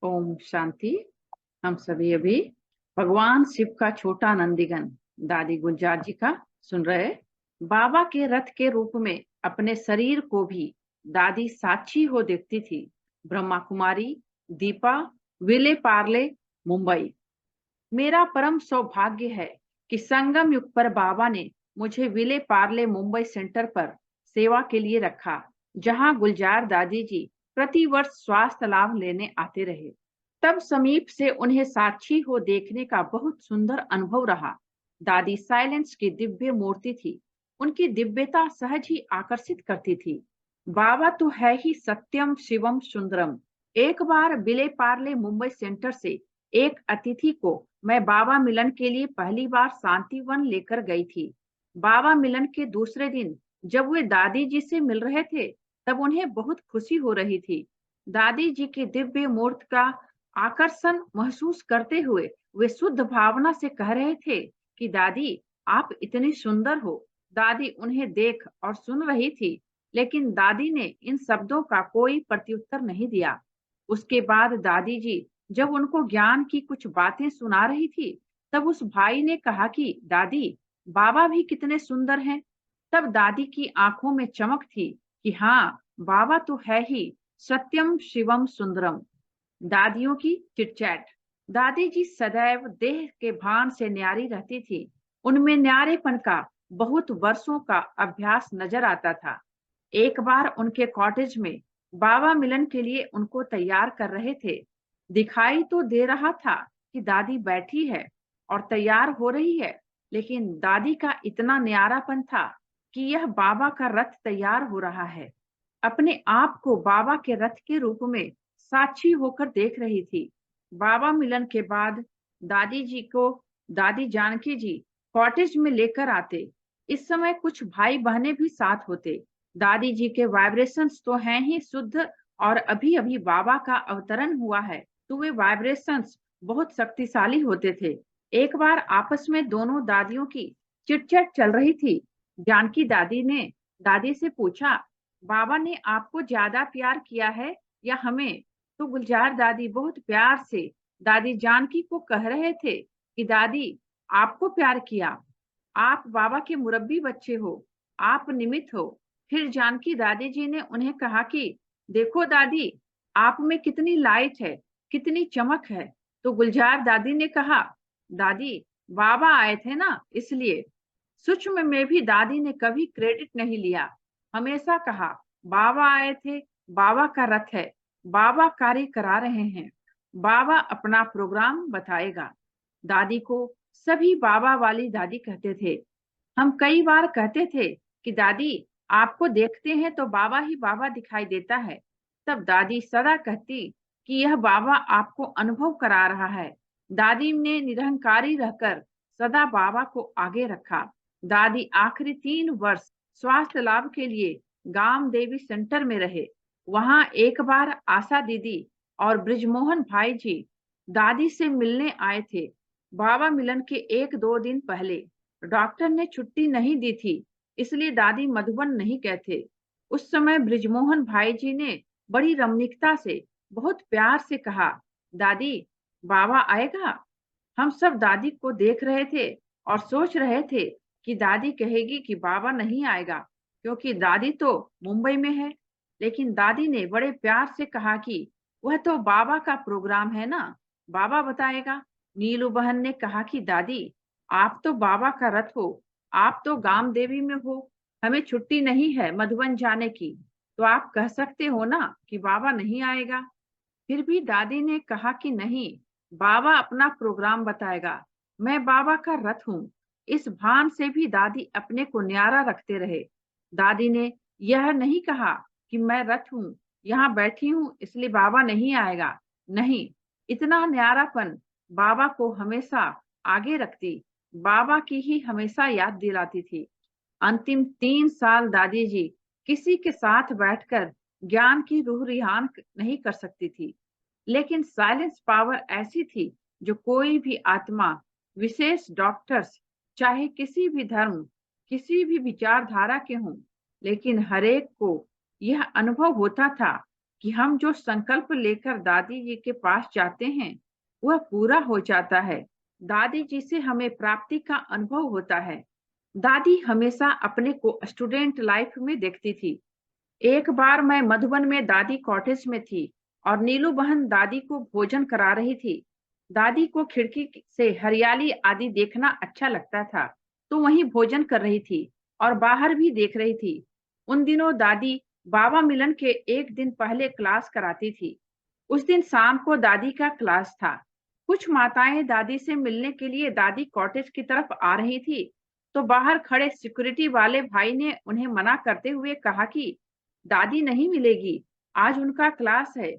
ओम शांति। हम सभी अभी भगवान शिव का छोटा नंदीगण दादी गुलजार जी का सुन रहे। बाबा के रथ के रूप में अपने शरीर को भी दादी साक्षी हो देखती थी। ब्रह्मा कुमारी, दीपा, विले पार्ले, मुंबई। मेरा परम सौभाग्य है कि संगम युग पर बाबा ने मुझे विले पार्ले मुंबई सेंटर पर सेवा के लिए रखा, जहां गुलजार दादी जी प्रतिवर्ष स्वास्थ्य लाभ लेने आते रहे। तब समीप से उन्हें साक्षी हो देखने का बहुत सुंदर अनुभव रहा। दादी साइलेंस की दिव्य मूर्ति थी। उनकी दिव्यता सहज ही आकर्षित करती थी। बाबा तो है ही सत्यम शिवम सुंदरम। एक बार विले पार्ले मुंबई सेंटर से एक अतिथि को मैं बाबा मिलन के लिए पहली बार शांतिवन लेकर गई थी। बाबा मिलन के दूसरे दिन जब वे दादी जी से मिल रहे थे, तब उन्हें बहुत खुशी हो रही थी। दादी जी की दिव्य मूर्ति का आकर्षण महसूस करते हुए वे शुद्ध भावना से कह रहे थे कि दादी, आप इतनी सुंदर हो। दादी उन्हें देख और सुन रही थी, लेकिन दादी ने इन शब्दों का कोई प्रत्युत्तर नहीं दिया। उसके बाद दादी जी जब उनको ज्ञान की कुछ बातें सुना रही थी, तब उस भाई ने कहा कि दादी, बाबा भी कितने सुंदर हैं। तब दादी की आंखों में चमक थी कि हाँ, बाबा तो है ही सत्यम शिवम सुंदरम। दादियों की चिटचैट। दादी जी सदैव देह के भान से न्यारी रहती थी। उनमें न्यारेपन का बहुत वर्षों का अभ्यास नजर आता था। एक बार उनके कॉटेज में बाबा मिलन के लिए उनको तैयार कर रहे थे। दिखाई तो दे रहा था कि दादी बैठी है और तैयार हो रही है, लेकिन दादी का इतना न्यारापन था कि यह बाबा का रथ तैयार हो रहा है। अपने आप को बाबा के रथ के रूप में साक्षी होकर देख रही थी। बाबा मिलन के बाद दादी जी को दादी जानकी जी कॉटेज में लेकर आते। इस समय कुछ भाई बहनें भी साथ होते। दादी जी के वाइब्रेशंस तो हैं ही शुद्ध, और अभी अभी बाबा का अवतरण हुआ है, तो वे वाइब्रेशंस बहुत शक्तिशाली होते थे। एक बार आपस में दोनों दादियों की चिटचट चल रही थी। जानकी दादी ने दादी से पूछा, बाबा ने आपको ज्यादा प्यार किया है या हमें? तो गुलजार दादी बहुत प्यार से दादी जानकी को कह रहे थे कि दादी, आपको प्यार किया। आप बाबा के मुरब्बी बच्चे हो, आप निमित्त हो। फिर जानकी दादी जी ने उन्हें कहा कि देखो दादी, आप में कितनी लाइट है, कितनी चमक है। तो गुलजार दादी ने कहा, दादी, बाबा आए थे ना, इसलिए। सूक्ष्म में भी दादी ने कभी क्रेडिट नहीं लिया। हमेशा कहा, बाबा आए थे, बाबा का रथ है, बाबा कार्य करा रहे हैं, बाबा अपना प्रोग्राम बताएगा। दादी को सभी बाबा वाली दादी कहते थे। हम कई बार कहते थे कि दादी, आपको देखते हैं तो बाबा ही बाबा दिखाई देता है। तब दादी सदा कहती कि यह बाबा आपको अनुभव करा रहा है। दादी ने निरहंकारी रहकर सदा बाबा को आगे रखा। दादी आखिरी 3 वर्ष स्वास्थ्य लाभ के लिए गाम देवी सेंटर में रहे। वहां एक बार आशा दीदी और ब्रिजमोहन भाई जी दादी से मिलने आए थे। बाबा मिलन के 1-2 दिन पहले डॉक्टर ने छुट्टी नहीं दी थी, इसलिए दादी मधुबन नहीं गए थे। उस समय ब्रिजमोहन भाई जी ने बड़ी रमणीकता से, बहुत प्यार से कहा, दादी, बाबा आएगा। हम सब दादी को देख रहे थे और सोच रहे थे कि दादी कहेगी कि बाबा नहीं आएगा, क्योंकि दादी तो मुंबई में है। लेकिन दादी ने बड़े प्यार से कहा कि वह तो बाबा का प्रोग्राम है ना, बाबा बताएगा। नीलू बहन ने कहा कि दादी, आप तो बाबा का रथ हो, आप तो गाम देवी में हो, हमें छुट्टी नहीं है मधुबन जाने की, तो आप कह सकते हो ना कि बाबा नहीं आएगा। फिर भी दादी ने कहा कि नहीं, बाबा अपना प्रोग्राम बताएगा, मैं बाबा का रथ हूँ। इस भान से भी दादी अपने को न्यारा रखते रहे। दादी ने यह नहीं कहा कि मैं रथ हूँ, यहाँ बैठी हूँ इसलिए बाबा नहीं आएगा। नहीं, इतना न्यारापन बाबा को हमेशा आगे रखती, बाबा की ही हमेशा याद दिलाती थी। अंतिम 3 साल दादी जी किसी के साथ बैठकर ज्ञान की रूह रिहान नहीं कर सकती थी, लेकिन साइलेंस पावर ऐसी थी जो कोई भी आत्मा, विशेष डॉक्टर्स, चाहे किसी भी धर्म, किसी भी विचारधारा के हों, लेकिन हरेक को यह अनुभव होता था कि हम जो संकल्प लेकर दादी जी के पास जाते हैं वह पूरा हो जाता है। दादी जी से हमें प्राप्ति का अनुभव होता है। दादी हमेशा अपने को स्टूडेंट लाइफ में देखती थी। एक बार मैं मधुबन में दादी कॉटेज में थी और नीलू बहन दादी को भोजन करा रही थी। दादी को खिड़की से हरियाली आदि देखना अच्छा लगता था, तो वहीं भोजन कर रही थी और बाहर भी देख रही थी। उन दिनों दादी बाबा मिलन के एक दिन पहले क्लास कराती थी। उस दिन शाम को दादी का क्लास था। कुछ माताएं दादी से मिलने के लिए दादी कॉटेज की तरफ आ रही थी, तो बाहर खड़े सिक्योरिटी वाले भाई ने उन्हें मना करते हुए कहा कि दादी नहीं मिलेगी, आज उनका क्लास है।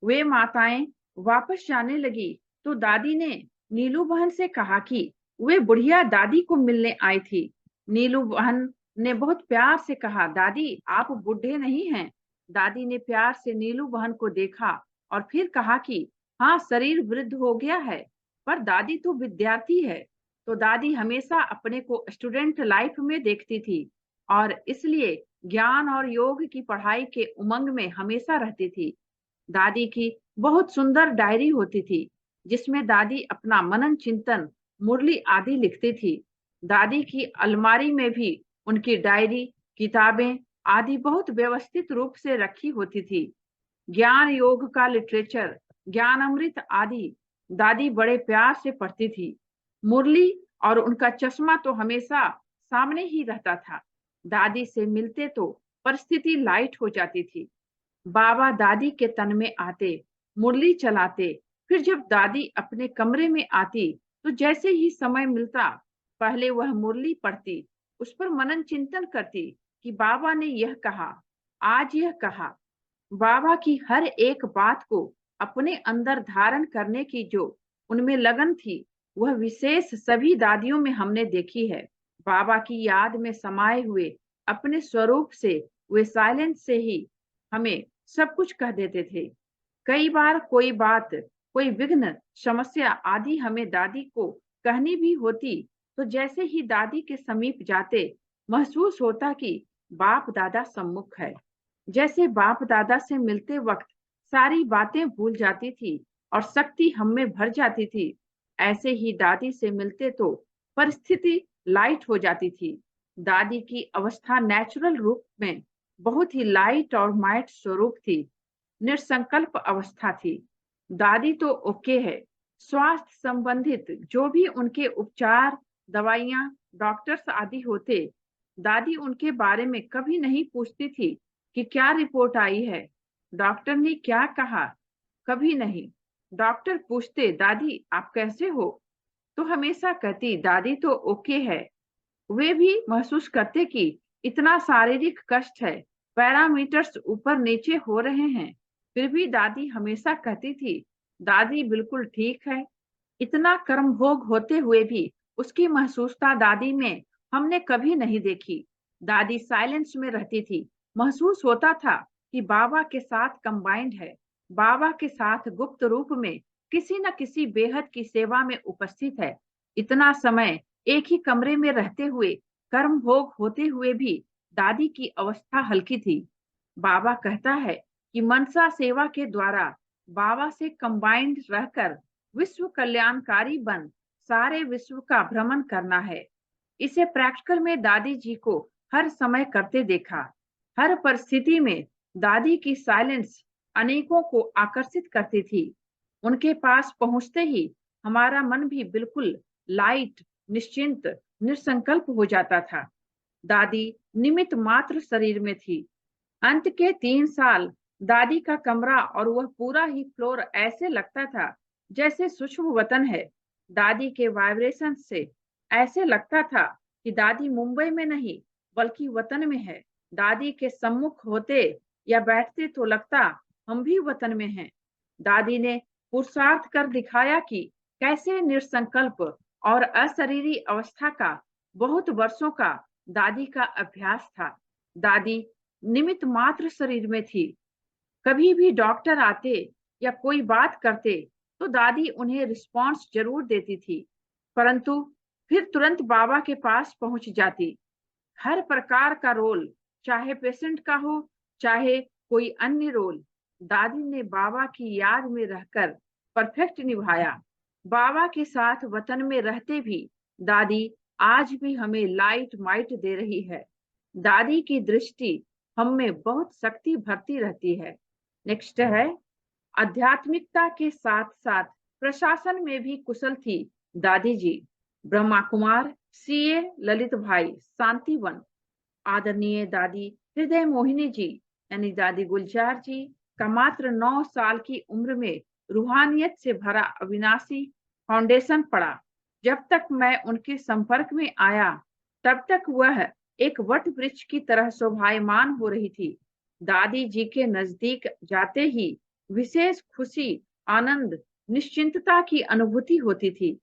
वे माताएं वापस जाने लगी तो दादी ने नीलू बहन से कहा कि वे बुढ़िया दादी को मिलने आई थी। नीलू बहन ने बहुत प्यार से कहा, दादी आप बूढ़े नहीं हैं। दादी ने प्यार से नीलू बहन को देखा और फिर कहा कि हाँ, शरीर वृद्ध हो गया है, पर दादी तो विद्यार्थी है। तो दादी हमेशा अपने को स्टूडेंट लाइफ में देखती थी और इसलिए ज्ञान और योग की पढ़ाई के उमंग में हमेशा रहती थी। दादी की बहुत सुंदर डायरी होती थी, जिसमें दादी अपना मनन चिंतन, मुरली आदि लिखती थी। दादी की अलमारी में भी उनकी डायरी, किताबें आदि बहुत व्यवस्थित रूप से रखी होती थी। ज्ञान योग का लिटरेचर, ज्ञान अमृत आदि दादी बड़े प्यार से पढ़ती थी। मुरली और उनका चश्मा तो हमेशा सामने ही रहता था। दादी से मिलते तो परिस्थिति लाइट हो जाती थी। बाबा दादी के तन में आते, मुरली चलाते, फिर जब दादी अपने कमरे में आती तो जैसे ही समय मिलता पहले वह मुरली पढ़ती, उस पर मनन चिंतन करती कि बाबा ने यह कहा, आज यह कहा। बाबा की हर एक बात को अपने अंदर धारण करने की जो उनमें लगन थी, वह विशेष सभी दादियों में हमने देखी है। बाबा की याद में समाये हुए अपने स्वरूप से वे साइलेंस से ही हमें सब कुछ कह देते थे। कई बार कोई बात, कोई विघ्न, समस्या आदि हमें दादी को कहनी भी होती, तो जैसे ही दादी के समीप जाते महसूस होता कि बाप दादा सम्मुख है। जैसे बाप दादा से मिलते वक्त सारी बातें भूल जाती थी और शक्ति हम में भर जाती थी, ऐसे ही दादी से मिलते तो परिस्थिति लाइट हो जाती थी। दादी की अवस्था नेचुरल रूप में बहुत ही लाइट और माइट स्वरूप थी, निसंकल्प अवस्था थी। दादी तो ओके है। स्वास्थ्य संबंधित जो भी उनके उपचार, दवाइयां, डॉक्टर्स आदि होते, दादी उनके बारे में कभी नहीं पूछती थी कि क्या रिपोर्ट आई है, डॉक्टर ने क्या कहा, कभी नहीं। डॉक्टर पूछते, दादी आप कैसे हो, तो हमेशा कहती दादी तो ओके है। वे भी महसूस करते कि इतना शारीरिक कष्ट है, पैरामीटर्स ऊपर नीचे हो रहे हैं, फिर भी दादी हमेशा कहती थी दादी बिल्कुल ठीक है। इतना कर्म भोग होते हुए भी उसकी महसूसता दादी में हमने कभी नहीं देखी। दादी साइलेंस में रहती थी। महसूस होता था कि बाबा के साथ कंबाइंड है, बाबा के साथ गुप्त रूप में किसी न किसी बेहद की सेवा में उपस्थित है। इतना समय एक ही कमरे में रहते हुए, कर्म भोग होते हुए भी दादी की अवस्था हल्की थी। बाबा कहता है कि मनसा सेवा के द्वारा बाबा से कंबाइंड रहकर विश्व कल्याणकारी बन सारे विश्व का भ्रमण करना है। इसे प्रैक्टिकल में दादी जी को हर समय करते देखा। हर परिस्थिति में दादी की साइलेंस अनेकों को आकर्षित करती थी। उनके पास पहुंचते ही हमारा मन भी बिल्कुल लाइट, निश्चिंत, निसंकल्प हो जाता था। दादी निमित्त मात्र शरीर में थी। अंत के 3 साल दादी का कमरा और वह पूरा ही फ्लोर ऐसे लगता था जैसे सूक्ष्म वतन है। दादी के वाइब्रेशन से ऐसे लगता था कि दादी मुंबई में नहीं बल्कि वतन में है। दादी के सम्मुख होते या बैठते तो लगता हम भी वतन में हैं। दादी ने पुरुषार्थ कर दिखाया कि कैसे निसंकल्प और अशरीरी अवस्था का बहुत वर्षों का दादी का अभ्यास था। दादी निमित्त मात्र शरीर में थी। कभी भी डॉक्टर आते या कोई बात करते तो दादी उन्हें रिस्पॉन्स जरूर देती थी, परंतु फिर तुरंत बाबा के पास पहुंच जाती। हर प्रकार का रोल, चाहे पेशेंट का हो चाहे कोई अन्य रोल, दादी ने बाबा की याद में रहकर परफेक्ट निभाया। बाबा के साथ वतन में रहते भी दादी आज भी हमें लाइट माइट दे रही है। दादी की दृष्टि हम में बहुत शक्ति भरती रहती है। नेक्स्ट है, आध्यात्मिकता के साथ साथ प्रशासन में भी कुशल थी दादी जी। ब्रह्मा कुमार, सीए ललित भाई, शांतिवन, आदरणीय दादी हृदय मोहिनी जी यानी दादी गुलजार जी का मात्र 9 साल की उम्र में रूहानियत से भरा अविनाशी फाउंडेशन पड़ा। जब तक मैं उनके संपर्क में आया तब तक वह एक वट वृक्ष की तरह शोभायमान हो रही थी। दादी जी के नजदीक जाते ही विशेष खुशी, आनंद, निश्चिंतता की अनुभूति होती थी।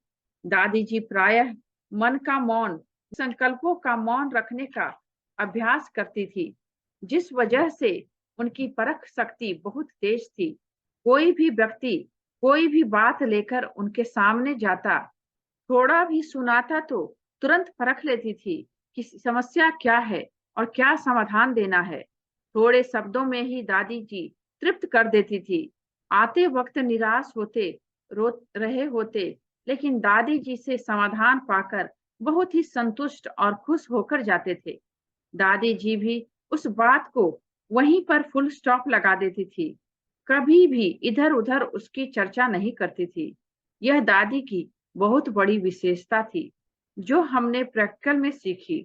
दादी जी प्रायः मन का मौन, संकल्पों का मौन रखने का अभ्यास करती थी, जिस वजह से उनकी परख शक्ति बहुत तेज थी। कोई भी व्यक्ति कोई भी बात लेकर उनके सामने जाता, थोड़ा भी सुनाता तो तुरंत परख लेती थी कि समस्या क्या है और क्या समाधान देना है। थोड़े शब्दों में ही दादी जी तृप्त कर देती थी। आते वक्त निराश होते, रो रहे होते, लेकिन दादी जी से समाधान पाकर बहुत ही संतुष्ट और खुश होकर जाते थे। दादी जी भी उस बात को वहीं पर फुल स्टॉप लगा देती थी। कभी भी इधर उधर उसकी चर्चा नहीं करती थी। यह दादी की बहुत बड़ी विशेषता थी जो हमने प्रैक्टिकल में सीखी।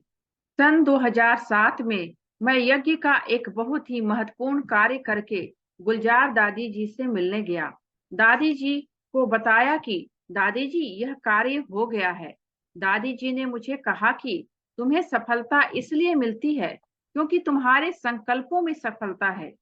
सन 2007 में मैं यज्ञ का एक बहुत ही महत्वपूर्ण कार्य करके गुलजार दादी जी से मिलने गया। दादी जी को बताया कि दादी जी यह कार्य हो गया है। दादी जी ने मुझे कहा कि तुम्हें सफलता इसलिए मिलती है क्योंकि तुम्हारे संकल्पों में सफलता है।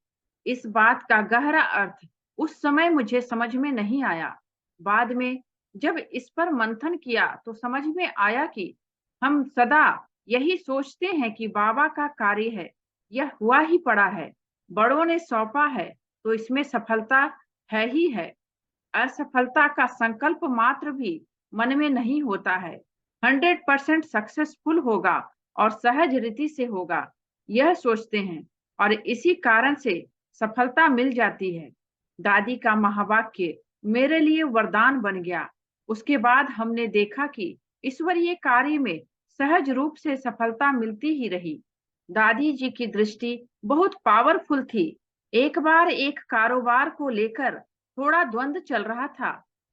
इस बात का गहरा अर्थ उस समय मुझे समझ में नहीं आया। बाद में जब इस पर मंथन किया तो समझ में आया कि हम सदा यही सोचते हैं कि बाबा का कार्य है, यह हुआ ही पड़ा है, बड़ों ने सौंपा है तो इसमें सफलता है ही है। असफलता का संकल्प मात्र भी मन में नहीं होता है। 100% सक्सेसफुल होगा और सहज रीति से होगा, यह सोचते हैं और इसी कारण से सफलता मिल जाती है। दादी का महावाक्य मेरे लिए वरदान बन गया। उसके बाद हमने देखा कि ईश्वरीय कार्य में सहज रूप से सफलता मिलती ही रही। दादी जी की दृष्टि बहुत पावरफुल थी। एक बार एक कारोबार को लेकर थोड़ा द्वंद्व चल रहा था।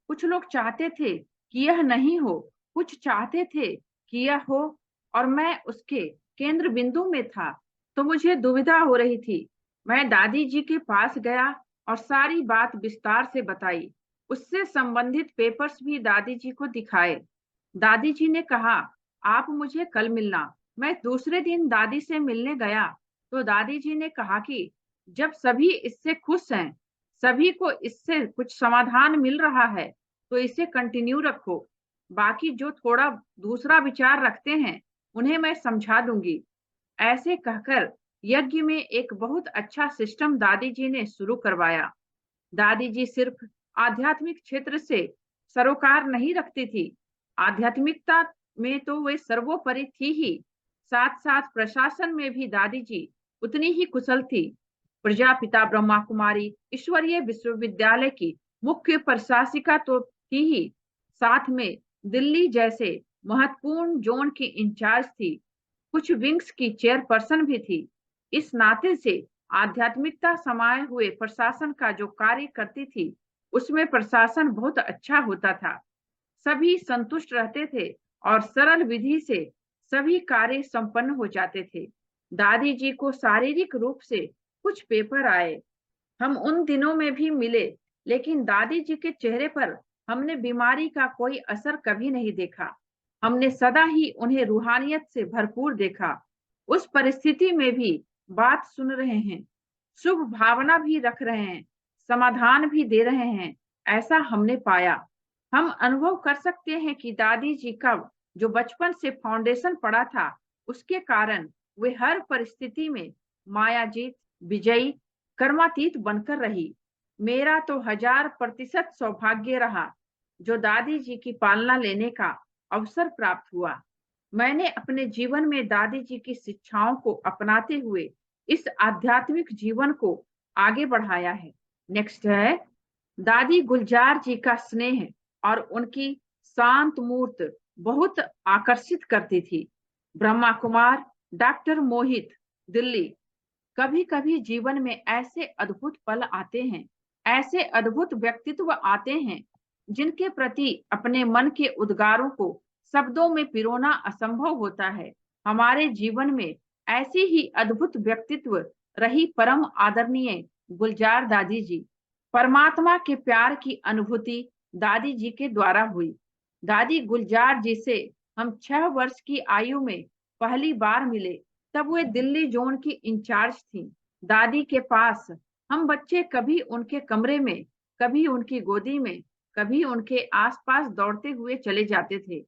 कुछ लोग चाहते थे कि यह नहीं हो, कुछ चाहते थे कि यह हो, और मैं उसके केंद्र बिंदु में था, तो मुझे दुविधा हो रही थी। मैं दादी जी के पास गया और सारी बात विस्तार से बताई। उससे संबंधित पेपर्स भी दादी जी को दिखाए। दादी जी ने कहा, आप मुझे कल मिलना। मैं दूसरे दिन दादी से मिलने गया तो दादी जी ने कहा कि जब सभी इससे खुश हैं, सभी को इससे कुछ समाधान मिल रहा है, तो इसे कंटिन्यू रखो। बाकी जो थोड़ा दूसरा विचार रखते हैं उन्हें मैं समझा दूंगी। ऐसे कहकर यज्ञ में एक बहुत अच्छा सिस्टम दादी जी ने शुरू करवाया। दादी जी सिर्फ आध्यात्मिक क्षेत्र से सरोकार नहीं रखती थी, आध्यात्मिकता में तो वे सर्वोपरि थी ही, साथ साथ प्रशासन में भी दादी जी उतनी ही कुशल थी। प्रजापिता ब्रह्मा कुमारी ईश्वरीय विश्वविद्यालय की मुख्य प्रशासिका तो थी ही, साथ में दिल्ली जैसे महत्वपूर्ण जोन की इंचार्ज थी, कुछ विंग्स की चेयरपर्सन भी थी। इस नाते से आध्यात्मिकता समाये हुए प्रशासन का जो कार्य करती थी उसमें प्रशासन बहुत अच्छा होता था। सभी संतुष्ट रहते थे और सरल विधि से सभी कार्य संपन्न हो जाते थे। दादी जी को शारीरिक रूप से कुछ पेपर आए। हम उन दिनों में भी मिले, लेकिन दादी जी के चेहरे पर हमने बीमारी का कोई असर कभी नहीं देखा। हमने सदा ही उन्हें रूहानियत से भरपूर देखा। उस परिस्थिति में भी बात सुन रहे हैं, शुभ भावना भी रख रहे हैं, समाधान भी दे रहे हैं, ऐसा हमने पाया। हम अनुभव कर सकते हैं कि दादी जी का जो बचपन से फाउंडेशन पड़ा था, उसके कारण वे हर परिस्थिति में मायाजीत, विजयी, कर्मातीत बनकर रही। मेरा तो 1000% सौभाग्य रहा जो दादी जी की पालना लेने का अवसर प्राप्त हुआ। मैंने अपने जीवन में दादी जी की शिक्षाओं को अपनाते हुए इस आध्यात्मिक जीवन को आगे बढ़ाया है। नेक्स्ट है, दादी गुलजार जी का स्नेह और उनकी शांत मूर्त बहुत आकर्षित करती थी। ब्रह्मा कुमार, डॉक्टर मोहित, दिल्ली। कभी कभी जीवन में ऐसे अद्भुत पल आते हैं, ऐसे अद्भुत व्यक्तित्व आते हैं जिनके प्रति अपने मन के उद्गारों को शब्दों में पिरोना असंभव होता है। हमारे जीवन में ऐसी ही अद्भुत व्यक्तित्व रही परम आदरणीय गुलजार दादी जी। परमात्मा के प्यार की अनुभूति दादी जी के द्वारा हुई। दादी गुलजार जी से हम 6 वर्ष की आयु में पहली बार मिले, तब वे दिल्ली जोन की इंचार्ज थी। दादी के पास हम बच्चे कभी उनके कमरे में, कभी उनकी गोदी में, कभी उनके आसपास दौड़ते हुए चले जाते थे।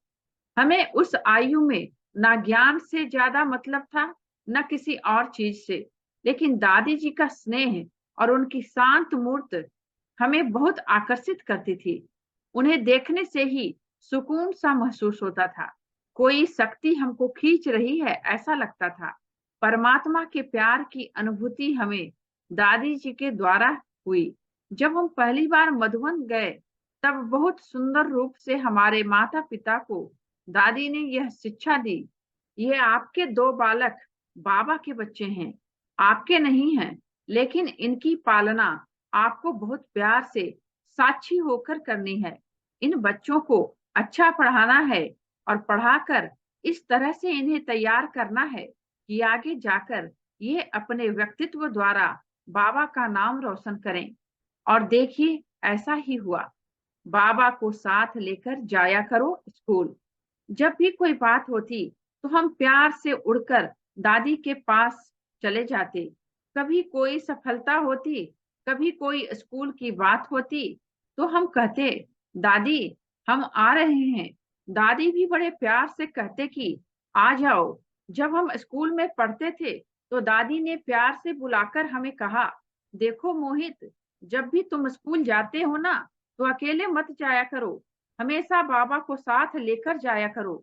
हमें उस आयु में ना ज्ञान से ज्यादा मतलब था, न किसी और चीज से, लेकिन दादी जी का स्नेह और उनकी शांत मूर्त हमें बहुत आकर्षित करती थी। उन्हें देखने से ही सुकून सा महसूस होता था, कोई शक्ति हमको खींच रही है ऐसा लगता था। परमात्मा के प्यार की अनुभूति हमें दादी जी के द्वारा हुई। जब हम पहली बार मधुबन गए, तब बहुत सुंदर रूप से हमारे माता पिता को दादी ने यह शिक्षा दी, ये आपके 2 बालक बाबा के बच्चे हैं, आपके नहीं हैं, लेकिन इनकी पालना आपको बहुत प्यार से साक्षी होकर करनी है। इन बच्चों को अच्छा पढ़ाना है और पढ़ाकर इस तरह से इन्हें तैयार करना है कि आगे जाकर ये अपने व्यक्तित्व द्वारा बाबा का नाम रोशन करें। और देखिए, ऐसा ही हुआ। बाबा को साथ लेकर जाया करो स्कूल। जब भी कोई बात होती तो हम प्यार से उड़कर दादी के पास चले जाते। कभी कोई सफलता होती, कभी कोई स्कूल की बात होती, तो हम कहते, दादी हम आ रहे हैं। दादी भी बड़े प्यार से कहते कि आ जाओ। जब हम स्कूल में पढ़ते थे तो दादी ने प्यार से बुलाकर हमें कहा, देखो मोहित, जब भी तुम स्कूल जाते हो ना, तो अकेले मत जाया करो, हमेशा बाबा को साथ लेकर जाया करो,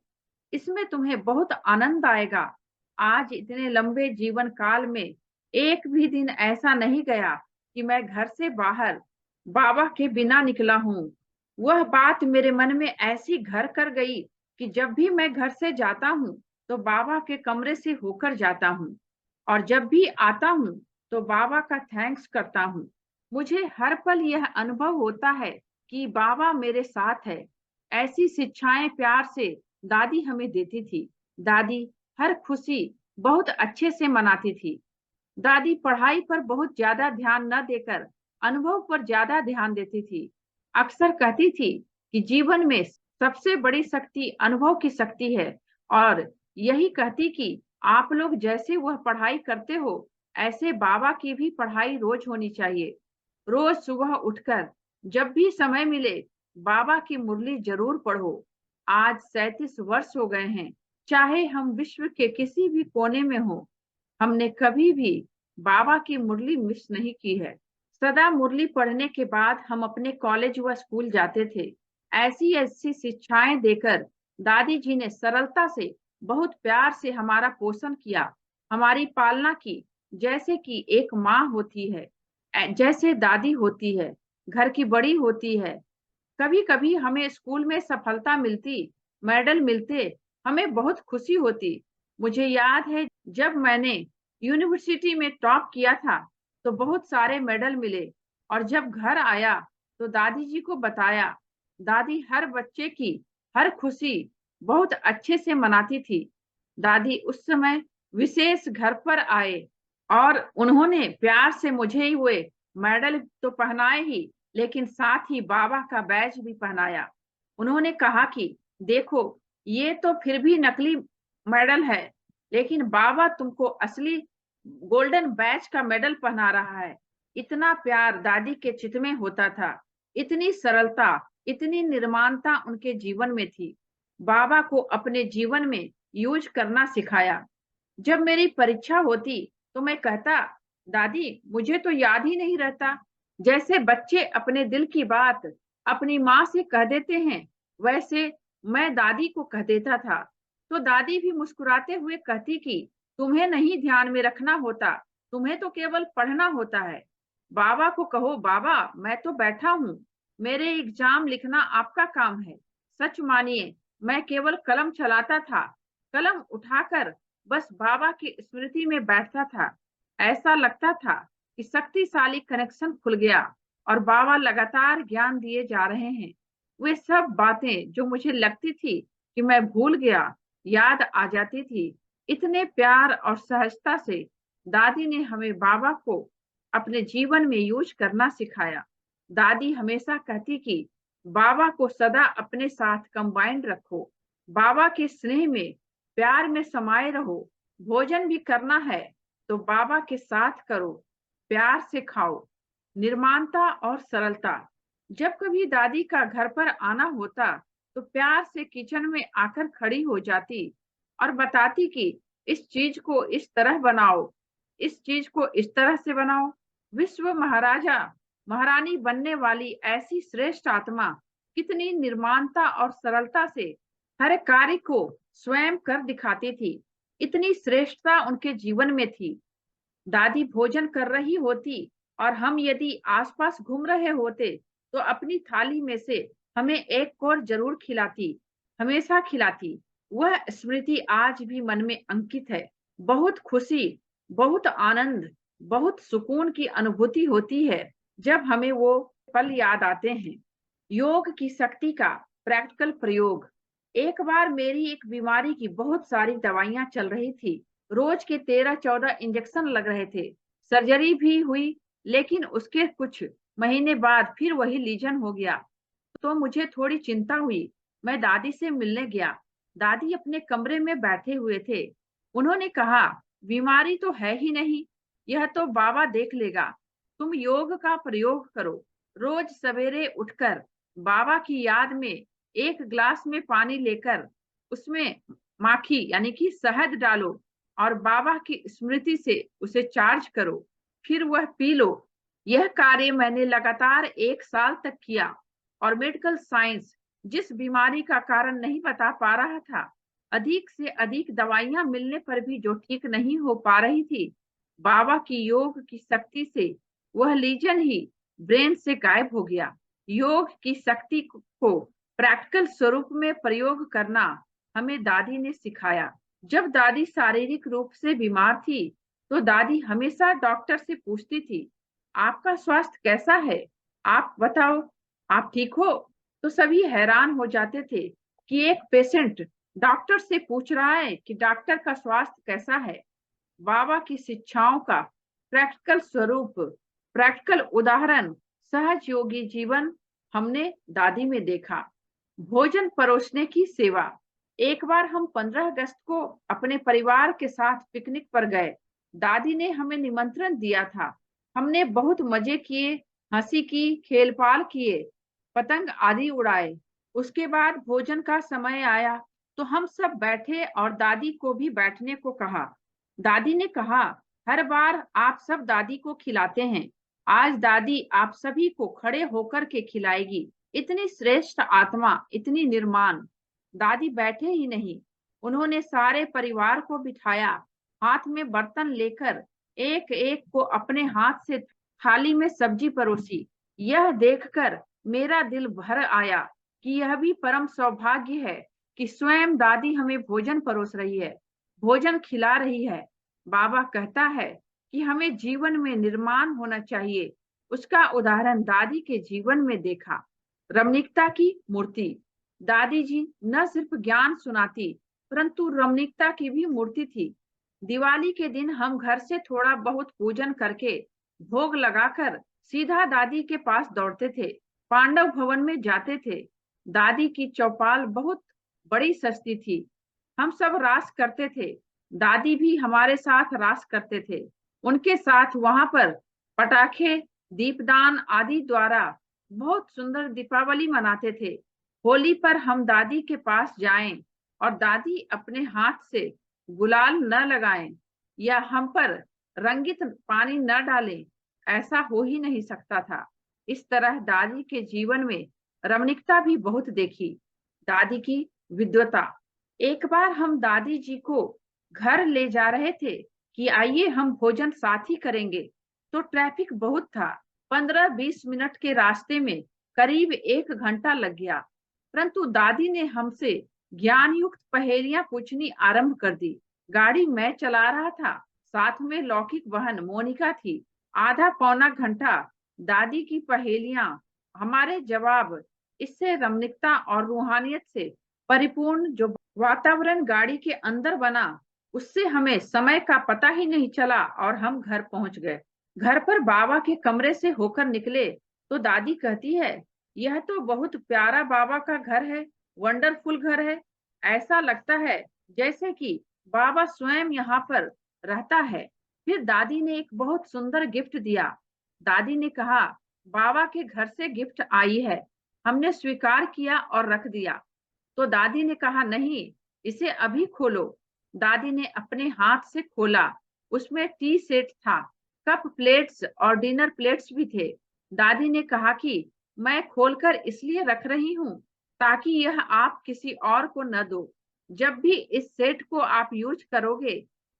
इसमें तुम्हें बहुत आनंद आएगा। आज इतने लंबे जीवन काल में एक भी दिन ऐसा नहीं गया कि मैं घर से बाहर बाबा के बिना निकला हूँ। वह बात मेरे मन में ऐसी घर कर गई कि जब भी मैं घर से जाता हूँ तो बाबा के कमरे से होकर जाता हूँ, और जब भी आता हूँ तो बाबा का थैंक्स करता हूँ। मुझे हर पल यह अनुभव होता है कि बाबा मेरे साथ है। ऐसी शिक्षाएं प्यार से दादी हमें देती थी। दादी हर खुशी बहुत अच्छे से मनाती थी। दादी पढ़ाई पर बहुत ज्यादा ध्यान न देकर अनुभव पर ज्यादा ध्यान देती थी। अक्सर कहती थी कि जीवन में सबसे बड़ी शक्ति अनुभव की शक्ति है, और यही कहती कि आप लोग जैसे वह पढ़ाई करते हो, ऐसे बाबा की भी पढ़ाई रोज होनी चाहिए। रोज सुबह उठकर जब भी समय मिले बाबा की मुरली जरूर पढ़ो। आज 37 वर्ष हो गए हैं, चाहे हम विश्व के किसी भी कोने में हो, हमने कभी भी बाबा की मुरली मिस नहीं की है। सदा मुरली पढ़ने के बाद हम अपने कॉलेज व स्कूल जाते थे। ऐसी ऐसी शिक्षाएं देकर दादी जी ने सरलता से, बहुत प्यार से हमारा पोषण किया, हमारी पालना की, जैसे कि एक माँ होती है, जैसे दादी होती है, घर की बड़ी होती है। कभी कभी हमें स्कूल में सफलता मिलती, मेडल मिलते, हमें बहुत खुशी होती। मुझे याद है जब मैंने यूनिवर्सिटी में टॉप किया था तो बहुत सारे मेडल मिले, और जब घर आया तो दादी जी को बताया। दादी हर बच्चे की हर खुशी बहुत अच्छे से मनाती थी। दादी उस समय विशेष घर पर आए और उन्होंने प्यार से मुझे ही हुए मेडल तो पहनाए ही, लेकिन साथ ही बाबा का बैज भी पहनाया। उन्होंने कहा कि देखो, ये तो फिर भी नकली मेडल है, लेकिन बाबा तुमको असली गोल्डन बैच का मेडल पहना रहा है। इतना प्यार दादी के चित में होता था, इतनी सरलता, इतनी निर्माणता उनके जीवन में थी। बाबा को अपने जीवन में यूज करना सिखाया। जब मेरी परीक्षा होती तो मैं कहता, दादी मुझे तो याद ही नहीं रहता। जैसे बच्चे अपने दिल की बात अपनी माँ से कह देते हैं, वैसे मैं दादी को कह देता था। तो दादी भी मुस्कुराते हुए कहती कि तुम्हें नहीं ध्यान में रखना होता, तुम्हें तो केवल पढ़ना होता है। बाबा को कहो, बाबा मैं तो बैठा हूँ, मेरे एग्जाम लिखना आपका काम है। सच मानिए, मैं केवल कलम चलाता था, कलम उठाकर बस बाबा की स्मृति में बैठता था। ऐसा लगता था कि शक्तिशाली कनेक्शन खुल गया और बाबा लगातार ज्ञान दिए जा रहे हैं। वे सब बातें जो मुझे लगती थी कि मैं भूल गया, याद आ जाती थी। इतने प्यार और सहजता से दादी ने हमें बाबा को अपने जीवन में यूज करना सिखाया। दादी हमेशा कहती कि बाबा को सदा अपने साथ कंबाइंड रखो, बाबा के स्नेह में, प्यार में समाये रहो। भोजन भी करना है तो बाबा के साथ करो, प्यार से खाओ। निर्माणता और सरलता। जब कभी दादी का घर पर आना होता तो प्यार से किचन में आकर खड़ी हो जाती और बताती कि इस चीज को इस तरह बनाओ, इस चीज को इस तरह से बनाओ। विश्व महाराजा महारानी बनने वाली ऐसी श्रेष्ठ आत्मा कितनी निर्माणता और सरलता से हर कार्य को स्वयं कर दिखाती थी। इतनी श्रेष्ठता उनके जीवन में थी। दादी भोजन कर रही होती और हम यदि आसपास घूम रहे होते तो अपनी थाली में से हमें एक कौर जरूर खिलाती, हमेशा खिलाती। वह स्मृति आज भी मन में अंकित है। बहुत खुशी, बहुत आनंद, बहुत सुकून की अनुभूति होती है जब हमें वो पल याद आते हैं। योग की शक्ति का प्रैक्टिकल प्रयोग। एक बार मेरी एक बीमारी की बहुत सारी दवाइयां चल रही थी, रोज के 13-14 इंजेक्शन लग रहे थे, सर्जरी भी हुई, लेकिन उसके कुछ महीने बाद फिर वही लीजन हो गया। तो मुझे थोड़ी चिंता हुई। मैं दादी से मिलने गया। दादी अपने कमरे में बैठे हुए थे। उन्होंने कहा, बीमारी तो है ही नहीं, यह तो बाबा देख लेगा। तुम योग का प्रयोग करो। रोज सवेरे उठकर बाबा की याद में एक ग्लास में पानी लेकर उसमें माखी यानी कि शहद डालो और बाबा की स्मृति से उसे चार्ज करो, फिर वह पी लो। यह कार्य मैंने लगातार 1 साल तक किया और मेडिकल साइंस जिस बीमारी का कारण नहीं बता पा रहा था, अधिक से अधिक दवाइयां मिलने पर भी जो ठीक नहीं हो पा रही थी, बाबा की योग की शक्ति से वह लीजन ही ब्रेन से गायब हो गया। योग की शक्ति को प्रैक्टिकल स्वरूप में प्रयोग करना हमें दादी ने सिखाया। जब दादी शारीरिक रूप से बीमार थी तो दादी हमेशा डॉक्टर से पूछती थी, आपका स्वास्थ्य कैसा है, आप बताओ, आप ठीक हो? तो सभी हैरान हो जाते थे कि एक पेशेंट डॉक्टर से पूछ रहा है कि डॉक्टर का स्वास्थ्य कैसा है। बाबा की शिक्षाओं का प्रैक्टिकल स्वरूप, प्रैक्टिकल उदाहरण, सहज योगी जीवन हमने दादी में देखा। भोजन परोसने की सेवा। एक बार हम 15 अगस्त को अपने परिवार के साथ पिकनिक पर गए। दादी ने हमें निमंत्रण दिया था। हमने बहुत मजे किए, हंसी की, खेल-पाल किए, पतंग आदि उड़ाए। उसके बाद भोजन का समय आया तो हम सब बैठे और दादी को भी बैठने को कहा। दादी ने कहा, हर बार आप सब दादी को खिलाते हैं, आज दादी आप सभी को खड़े होकर के खिलाएगी। इतनी श्रेष्ठ आत्मा, इतनी निर्माण। दादी बैठे ही नहीं, उन्होंने सारे परिवार को बिठाया, हाथ में बर्तन लेकर एक एक को अपने हाथ से थाली में सब्जी परोसी। यह देखकर मेरा दिल भर आया कि यह भी परम सौभाग्य है कि स्वयं दादी हमें भोजन परोस रही है, भोजन खिला रही है। बाबा कहता है कि हमें जीवन में निर्माण होना चाहिए। उसका उदाहरण दादी के जीवन में देखा। रमणीकता की मूर्ति। दादी जी न सिर्फ ज्ञान सुनाती परंतु रमणीकता की भी मूर्ति थी। दिवाली के दिन हम घर से थोड़ा बहुत पूजन करके भोग लगाकर सीधा दादी के पास दौड़ते थे, पांडव भवन में जाते थे। दादी की चौपाल बहुत बड़ी सस्ती थी, हम सब रास करते थे। दादी भी हमारे साथ रास करते थे। उनके साथ वहां पर पटाखे, दीपदान आदि द्वारा बहुत सुंदर दीपावली मनाते थे। होली पर हम दादी के पास जाएं और दादी अपने हाथ से गुलाल न लगाएं या हम पर रंगित पानी न डालें, ऐसा हो ही नहीं सकता था। इस तरह दादी के जीवन में रमणीकता भी बहुत देखी। दादी की विद्वता। एक बार हम दादी जी को घर ले जा रहे थे कि आइए हम भोजन साथ ही करेंगे, तो ट्रैफिक बहुत था। 15-20 मिनट के रास्ते में करीब 1 घंटा लग गया, परंतु दादी ने हमसे ज्ञान युक्त पहेलियां पूछनी आरंभ कर दी। गाड़ी मैं चला रहा था, साथ में लौकिक बहन मोनिका थी। आधा पौना घंटा दादी की पहेलियां, हमारे जवाब, इससे रमणीकता और रूहानियत से परिपूर्ण जो वातावरण गाड़ी के अंदर बना, उससे हमें समय का पता ही नहीं चला और हम घर पहुंच गए। घर पर बाबा के कमरे से होकर निकले तो दादी कहती है, यह तो बहुत प्यारा बाबा का घर है, वंडरफुल घर है। ऐसा लगता है जैसे कि बाबा स्वयं यहाँ पर रहता है। फिर दादी ने एक बहुत सुंदर गिफ्ट दिया। दादी ने कहा, बाबा के घर से गिफ्ट आई है। हमने स्वीकार किया और रख दिया। तो दादी ने कहा, नहीं, इसे अभी खोलो। दादी ने अपने हाथ से खोला। उसमें टी सेट था, कप प्लेट्स और डिनर प्लेट्स भी थे। दादी ने कहा कि मैं खोलकर इसलिए रख रही हूँ ताकि यह आप किसी और को न दो। जब भी इस सेट को आप यूज करोगे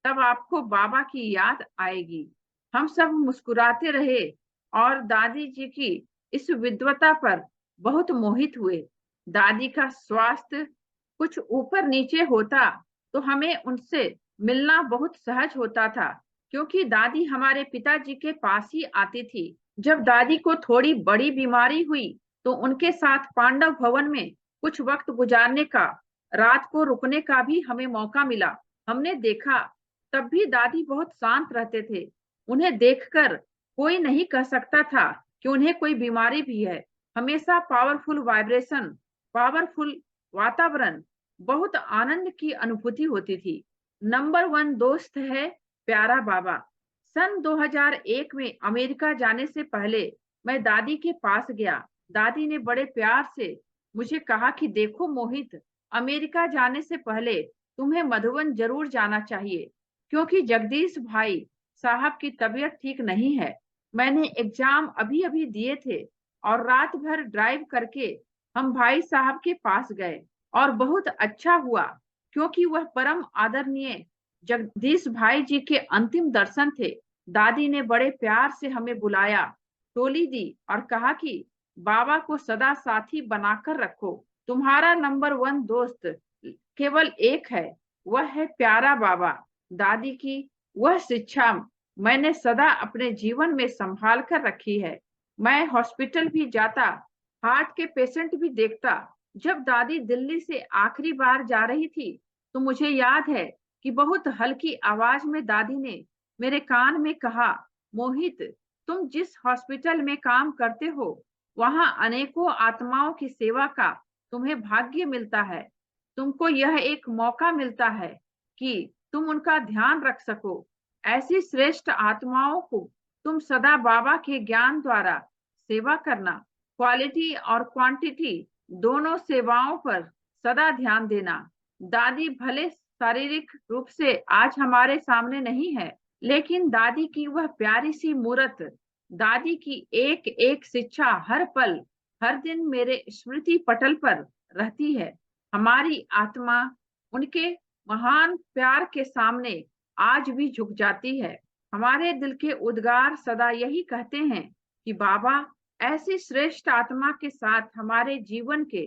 तब आपको बाबा की याद आएगी। हम सब मुस्कुराते रहे और दादी जी की इस विद्वता पर बहुत मोहित हुए। दादी का स्वास्थ्य कुछ ऊपर नीचे होता तो हमें उनसे मिलना बहुत सहज होता था, क्योंकि दादी हमारे पिताजी के पास ही आती थी। जब दादी को थोड़ी बड़ी बीमारी हुई तो उनके साथ पांडव भवन में कुछ वक्त गुजारने का, रात को रुकने का भी हमें मौका मिला। हमने देखा तब भी दादी बहुत शांत रहते थे। उन्हें देखकर कोई नहीं कह सकता था कि उन्हें कोई बीमारी भी है। हमेशा पावरफुल वाइब्रेशन, पावरफुल वातावरण, बहुत आनंद की अनुभूति होती थी। नंबर 1 दोस्त है प्यारा बाबा। सन 2001 में अमेरिका जाने से पहले मैं दादी के पास गया। दादी ने बड़े प्यार से मुझे कहा कि देखो मोहित, अमेरिका जाने से पहले तुम्हें मधुबन जरूर जाना चाहिए, क्योंकि जगदीश भाई साहब की तबीयत ठीक नहीं है। मैंने एग्जाम अभी अभी दिए थे और रात भर ड्राइव करके हम भाई साहब के पास गए और बहुत अच्छा हुआ, क्योंकि वह परम आदरणीय जगदीश भाई जी के अंतिम दर्शन थे। दादी ने बड़े प्यार से हमें बुलाया, टोली दी और कहा कि बाबा को सदा साथी बनाकर रखो। तुम्हारा नंबर 1 दोस्त केवल एक है, वह है प्यारा बाबा। दादी की वह शिक्षा मैंने सदा अपने जीवन में संभाल कर रखी है। मैं हॉस्पिटल भी जाता, हार्ट के पेशेंट भी देखता। जब दादी दिल्ली से आखिरी बार जा रही थी तो मुझे याद है कि बहुत हल्की आवाज में दादी ने मेरे कान में कहा, मोहित, तुम जिस हॉस्पिटल में काम करते हो वहां अनेकों आत्माओं की सेवा का तुम्हें भाग्य मिलता है। तुमको यह एक मौका मिलता है कि तुम उनका ध्यान रख सको। ऐसी श्रेष्ठ आत्माओं को तुम सदा बाबा के ज्ञान द्वारा सेवा करना। क्वालिटी और क्वांटिटी दोनों सेवाओं पर सदा ध्यान देना। दादी भले शारीरिक रूप से आज हमारे सामने नहीं है, लेकिन दादी की वह प्यारी सी मूर्त, दादी की एक एक शिक्षा हर पल, हर दिन मेरे स्मृति पटल पर रहती है। हमारी आत्मा उनके महान प्यार के सामने आज भी झुक जाती है। हमारे दिल के उद्गार सदा यही कहते हैं कि बाबा, ऐसी श्रेष्ठ आत्मा के साथ हमारे जीवन के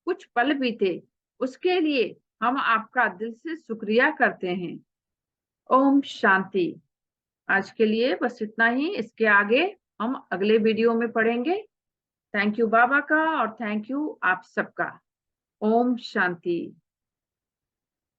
कुछ पल बीते, उसके लिए हम आपका दिल से शुक्रिया करते हैं। ओम शांति। आज के लिए बस इतना ही। इसके आगे हम अगले वीडियो में पढ़ेंगे। थैंक यू बाबा का और थैंक यू आप सबका। ओम शांति।